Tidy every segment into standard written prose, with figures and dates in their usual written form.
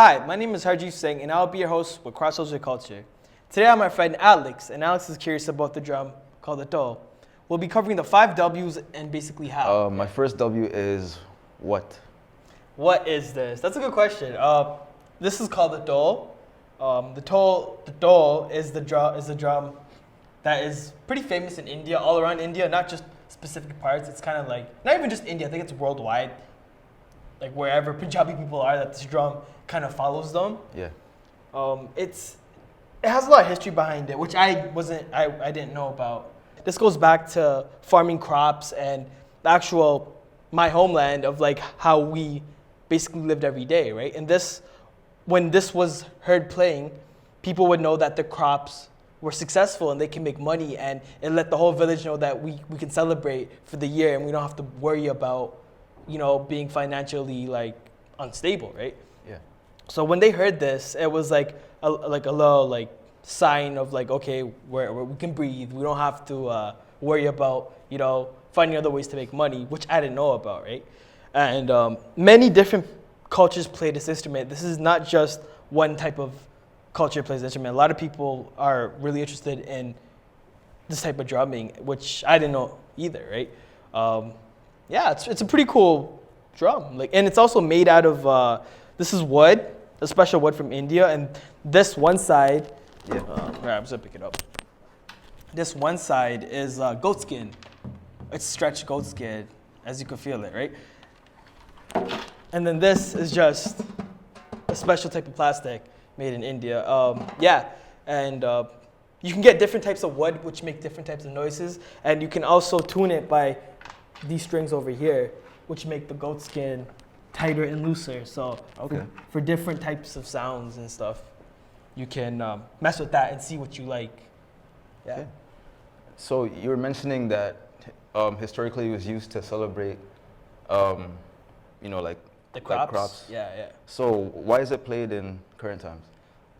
Hi, my name is Harjeet Singh, and I'll be your host with Crossroads with Culture. Today I'm my friend Alex, and Alex is curious about the drum called the Dhol. We'll be covering the 5 W's and basically how. My first W is what? What is this? That's a good question. This is called the Dhol. The Dhol is the drum that is pretty famous in India, all around India, not just specific parts. It's kind of like, not even just India, I think it's worldwide. Like wherever Punjabi people are, that this drum kind of follows them. Yeah. It has a lot of history behind it, which I didn't know about. This goes back to farming crops and the actual, my homeland of like how we basically lived every day, right? And when this was heard playing, people would know that the crops were successful and they can make money, and it let the whole village know that we can celebrate for the year and we don't have to worry about, being financially like unstable, right? Yeah. So when they heard this, it was like a little like sign of like, okay, we can breathe. We don't have to worry about finding other ways to make money, which I didn't know about, right? And many different cultures play this instrument. This is not just one type of culture plays the instrument. A lot of people are really interested in this type of drumming, which I didn't know either, right? Yeah, it's a pretty cool drum. And it's also made out of this is wood, a special wood from India, and this one side. Yeah. I'm gonna pick it up. This one side is goat skin. It's stretched goat skin, as you can feel it, right? And then this is just a special type of plastic made in India. You can get different types of wood, which make different types of noises, and you can also tune it by these strings over here, which make the goat skin tighter and looser. So for different types of sounds and stuff, you can mess with that and see what you like. Yeah. Okay. So you were mentioning that historically it was used to celebrate, like The crops. Like crops. Yeah. So why is it played in current times?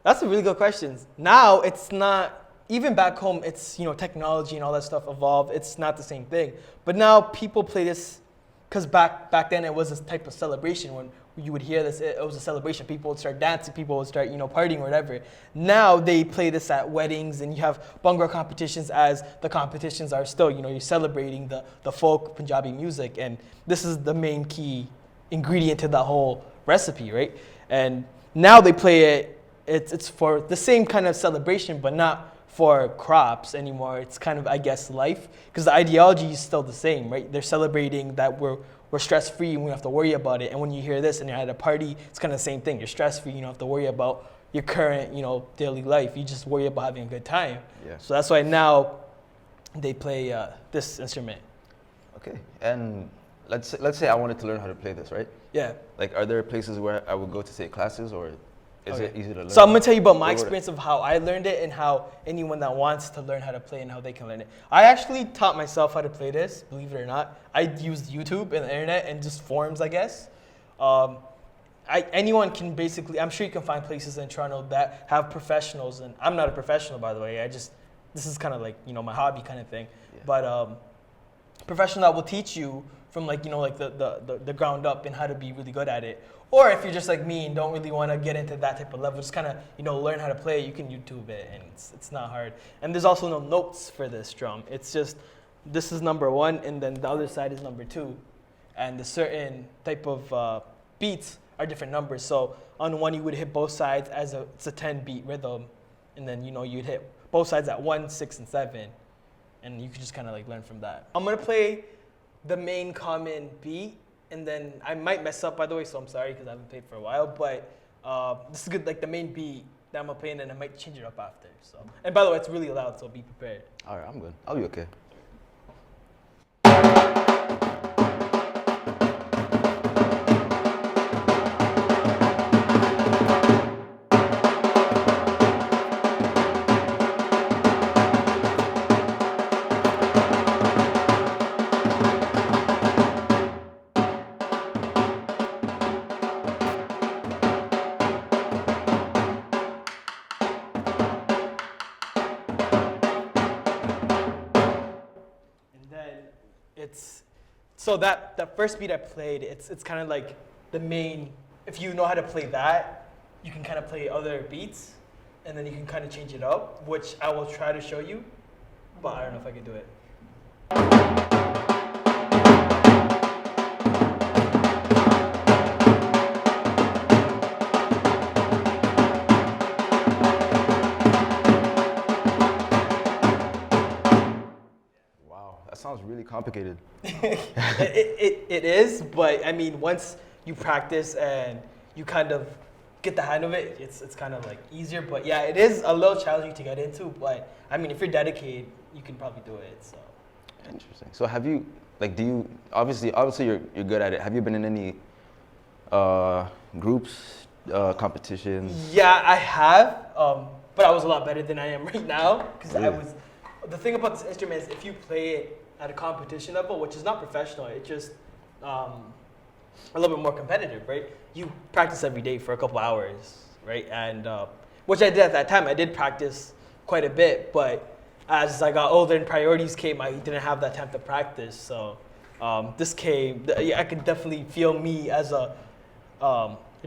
That's a really good question. Now it's not. Even back home, it's technology and all that stuff evolved. It's not the same thing. But now people play this because back then it was this type of celebration. When you would hear this, it was a celebration. People would start dancing. People would start partying or whatever. Now they play this at weddings, and you have Bhangra competitions. As the competitions are still, you're celebrating the folk Punjabi music, and this is the main key ingredient to that whole recipe, right? And now they play it. It's for the same kind of celebration, but not for crops anymore. It's kind of, I guess, life, because the ideology is still the same, right? They're celebrating that we're stress-free and we don't have to worry about it. And when you hear this and you're at a party, it's kind of the same thing. You're stress-free, you don't have to worry about your current, daily life. You just worry about having a good time. Yeah. So that's why now they play this instrument. Okay. And let's say I wanted to learn how to play this, right? Yeah. Like, are there places where I would go to take classes, or is it easy to learn? So I'm gonna tell you about my experience of how I learned it and how anyone that wants to learn how to play and how they can learn it. I actually taught myself how to play this, believe it or not. I used YouTube and the internet and just forums, I guess. Anyone can basically, I'm sure you can find places in Toronto that have professionals, and I'm not a professional, by the way. This is kind of like, my hobby kind of thing. Yeah. But professional that will teach you from the ground up and how to be really good at it. Or if you're just like me and don't really want to get into that type of level, just kind of learn how to play it, you can YouTube it, and it's not hard. And there's also no notes for this drum. It's just, this is number 1, and then the other side is number 2. And the certain type of beats are different numbers. So on one you would hit both sides as it's a 10-beat rhythm, and then you'd hit both sides at 1, 6, and 7, and you could just kind of learn from that. I'm gonna play the main common beat, and then I might mess up, by the way, so I'm sorry because I haven't played for a while, but this is good, the main beat that I'm gonna play, and then I might change it up after. So, and by the way, it's really loud, so be prepared. All right, I'm good. I'll be okay. So that first beat I played, it's kind of like the main, if you know how to play that, you can kind of play other beats, and then you can kind of change it up, which I will try to show you, but I don't know if I can do it. Wow, that sounds really complicated. It is, but I mean, once you practice and you kind of get the hang of it, it's kind of like easier. But yeah, it is a little challenging to get into. But I mean, if you're dedicated, you can probably do it. So Interesting. So have you, like, do you, obviously you're good at it. Have you been in any groups, competitions? yeah, I have, but I was a lot better than I am right now because I Really? was. The thing about this instrument is if you play it at a competition level, which is not professional, it's just a little bit more competitive, right? You practice every day for a couple hours, right? And which I did at that time. I did practice quite a bit, but as I got older and priorities came, I didn't have that time to practice. So this came. I could definitely feel me as a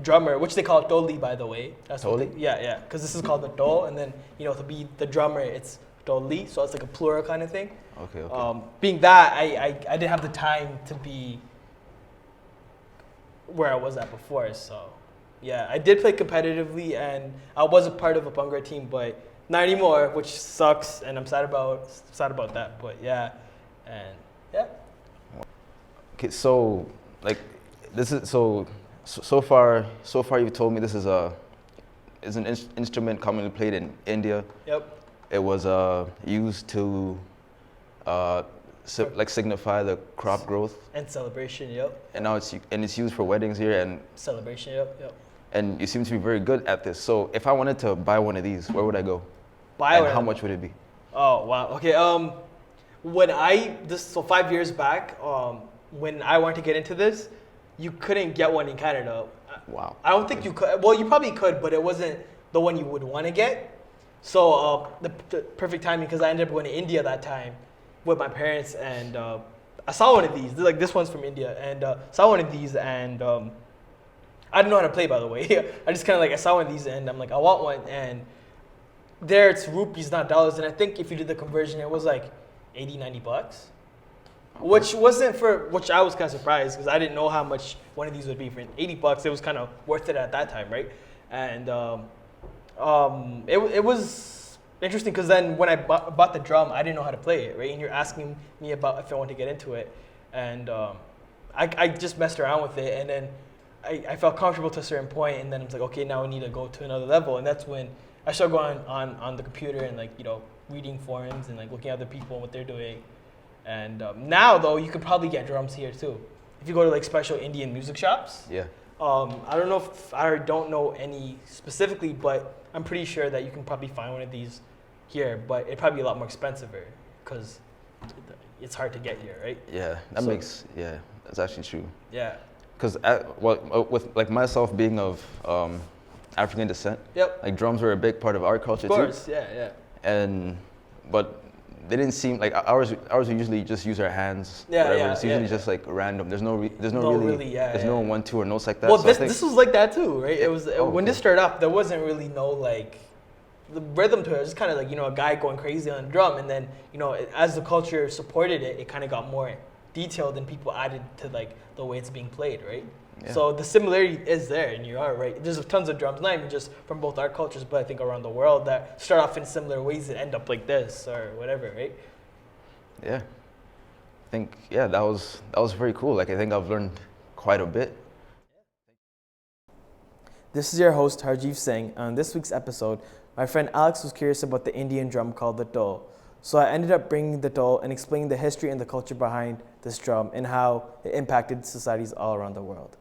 drummer, which they call it Dholi, by the way. That's what Dholi? yeah. Because this is called the Dhol, and then to be the drummer, it's Dholi. So it's like a plural kind of thing. Okay. Being that, I didn't have the time to be where I was at before. So, yeah, I did play competitively, and I was a part of a Punga team, but not anymore, which sucks, and I'm sad about that. But yeah, and yeah. Okay, so like this is so far you've told me this is an instrument commonly played in India. Yep. It was used to like signify the crop growth, And celebration. Yep. and now it's used for weddings here, and Celebration. Yep. and you seem to be very good at this. So if I wanted to buy one of these, where would I go? Buy And one. how much would it be? Oh wow. Okay. So 5 years back, when I wanted to get into this, you couldn't get one in Canada. Wow. I don't think you could. Well, you probably could, but it wasn't the one you would want to get. So the perfect timing, because I ended up going to India that time with my parents, and I saw one of these. Like this one's from India, and saw one of these, and I didn't know how to play, by the way. I just kind of like I saw one of these, and I'm like, I want one, and there it's rupees, not dollars, and I think if you did the conversion, it was like $80-90, which I was kind of surprised because I didn't know how much one of these would be. For $80, it was kind of worth it at that time, right? And it was interesting because then when I bought the drum, I didn't know how to play it, right? And you're asking me about if I want to get into it, and I just messed around with it, and then I felt comfortable to a certain point, and then I was like, okay, now I need to go to another level, and that's when I started going on the computer and like reading forums and like looking at other people and what they're doing, and now though you could probably get drums here too if you go to like special Indian music shops. Yeah. I don't know any specifically, but I'm pretty sure that you can probably find one of these here, but it'd probably be a lot more expensive because it's hard to get here, right? Yeah. That's actually true. Yeah. Because with like myself being of African descent, Yep. like drums were a big part of our culture Of course. too. Yeah. But they didn't seem like ours. We usually just use our hands. Yeah, whatever. yeah, It's usually yeah. just like random. There's no No, really. yeah, There's yeah. no 1, 2 or notes like that. Well, So I think- this was like that too, right? It was Oh, when okay. this started off, there wasn't really no like the rhythm to it. It was just kind of like a guy going crazy on a drum, and then as the culture supported it, it kind of got more detailed, and people added to like the way it's being played, right? Yeah. So the similarity is there, and you are right. There's tons of drums, not even just from both our cultures, but I think around the world that start off in similar ways and end up like this or whatever, right? Yeah. I think that was very cool. Like I think I've learned quite a bit. This is your host, Harjeev Singh. On this week's episode, my friend Alex was curious about the Indian drum called the Dhol. So I ended up bringing the Dhol and explaining the history and the culture behind this drum and how it impacted societies all around the world.